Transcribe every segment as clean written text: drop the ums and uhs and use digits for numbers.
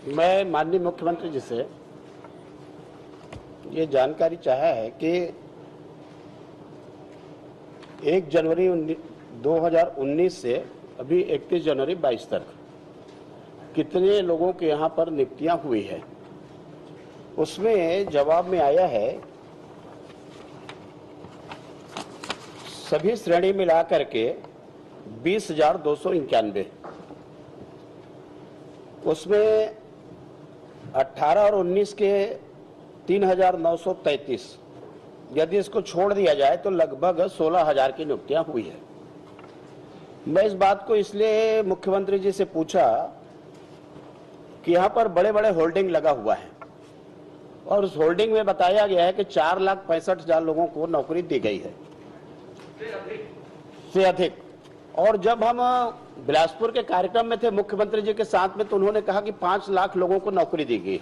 मैं माननीय मुख्यमंत्री जी से ये जानकारी चाहा है कि 1 जनवरी 2019 से अभी 31 जनवरी 22 तक कितने लोगों के यहाँ पर नियुक्तियां हुई है। उसमें जवाब में आया है सभी श्रेणी मिला करके 20,291। उसमें 18 और 19 के 3,933। यदि इसको छोड़ दिया जाए तो लगभग 16,000 की नियुक्तियां हुई है। मैं इस बात को इसलिए मुख्यमंत्री जी से पूछा कि यहाँ पर बड़े बड़े होल्डिंग लगा हुआ है और उस होल्डिंग में बताया गया है कि 4,65,000 लोगों को नौकरी दी गई है से अधिक। और जब हम बिलासपुर के कार्यक्रम में थे मुख्यमंत्री जी के साथ में तो उन्होंने कहा कि 5 लाख लोगों को नौकरी दी गई है।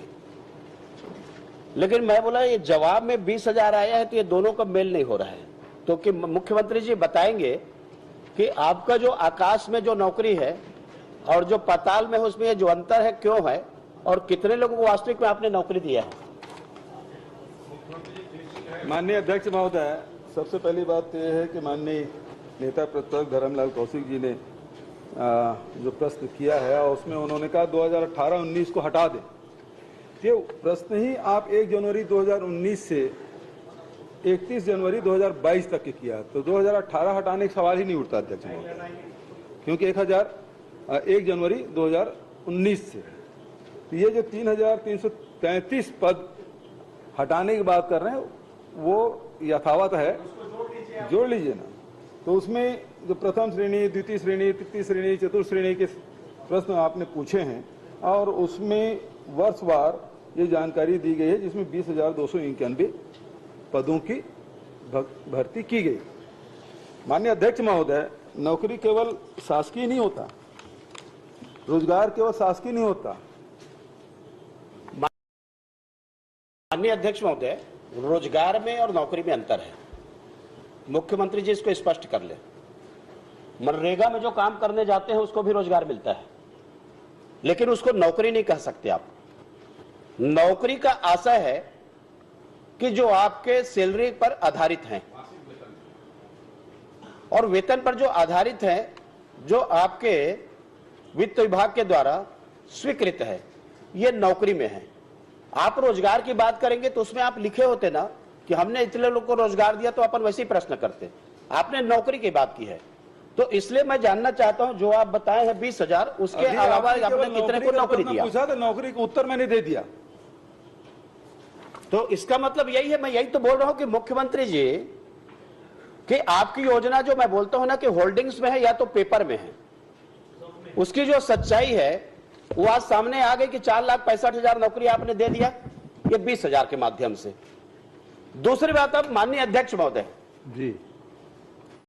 लेकिन मैं बोला ये जवाब में 20,000 आया है तो ये दोनों का मेल नहीं हो रहा है। तो कि मुख्यमंत्री जी बताएंगे कि आपका जो आकाश में जो नौकरी है और जो पाताल में है उसमें ये जो अंतर है क्यों है और कितने लोगों को वास्तविक में आपने नौकरी दिया है। माननीय अध्यक्ष महोदय, सबसे पहली बात यह है कि माननीय नेता प्रतिपक्ष धर्मलाल कौशिक जी ने जो प्रश्न किया है और उसमें उन्होंने कहा 2018-19 को हटा दें। ये प्रश्न ही आप 1 जनवरी 2019 से 31 जनवरी 2022 तक के किया, तो 2018 हटाने का सवाल ही नहीं उठता अध्यक्ष महोदय, क्योंकि 1 जनवरी 2019 से तो ये जो 3,333 पद हटाने की बात कर रहे हैं वो यथावत है, जोड़ लीजिए ना। तो उसमें जो प्रथम श्रेणी, द्वितीय श्रेणी, तृतीय श्रेणी, चतुर्थ श्रेणी के प्रश्न आपने पूछे हैं और उसमें वर्षवार ये जानकारी दी गई है जिसमें 20,291 पदों की भर्ती की गई। माननीय अध्यक्ष महोदय, नौकरी केवल शासकीय नहीं होता, रोजगार केवल शासकीय नहीं होता। माननीय अध्यक्ष महोदय, रोजगार में और नौकरी में अंतर है। मुख्यमंत्री जी इसको स्पष्ट कर ले। मनरेगा में जो काम करने जाते हैं उसको भी रोजगार मिलता है, लेकिन उसको नौकरी नहीं कह सकते आप। नौकरी का आशय है कि जो आपके सैलरी पर आधारित हैं और वेतन पर जो आधारित हैं, जो आपके वित्त विभाग के द्वारा स्वीकृत है, ये नौकरी में है। आप रोजगार की बात करेंगे तो उसमें आप लिखे होते ना कि हमने इतने लोगों को रोजगार दिया, तो अपन वैसे ही प्रश्न करते। आपने नौकरी की बात की है, तो इसलिए मैं जानना चाहता हूं जो आप बताए हैं 20,000, उसके अलावा आपने कितने को नौकरी दिया? पूछा था, नौकरी का उत्तर मैंने दे दिया। तो इसका मतलब यही है, मैं यही तो बोल रहा हूं कि मुख्यमंत्री जी कि आपकी योजना जो मैं बोलता हूं ना कि होल्डिंग्स में है या तो पेपर में है, उसकी जो सच्चाई है वो आज सामने आ गई कि 4,65,000 नौकरी आपने दे दिया ये 20,000 के माध्यम से। दूसरी बात, अब माननीय अध्यक्ष महोदय जी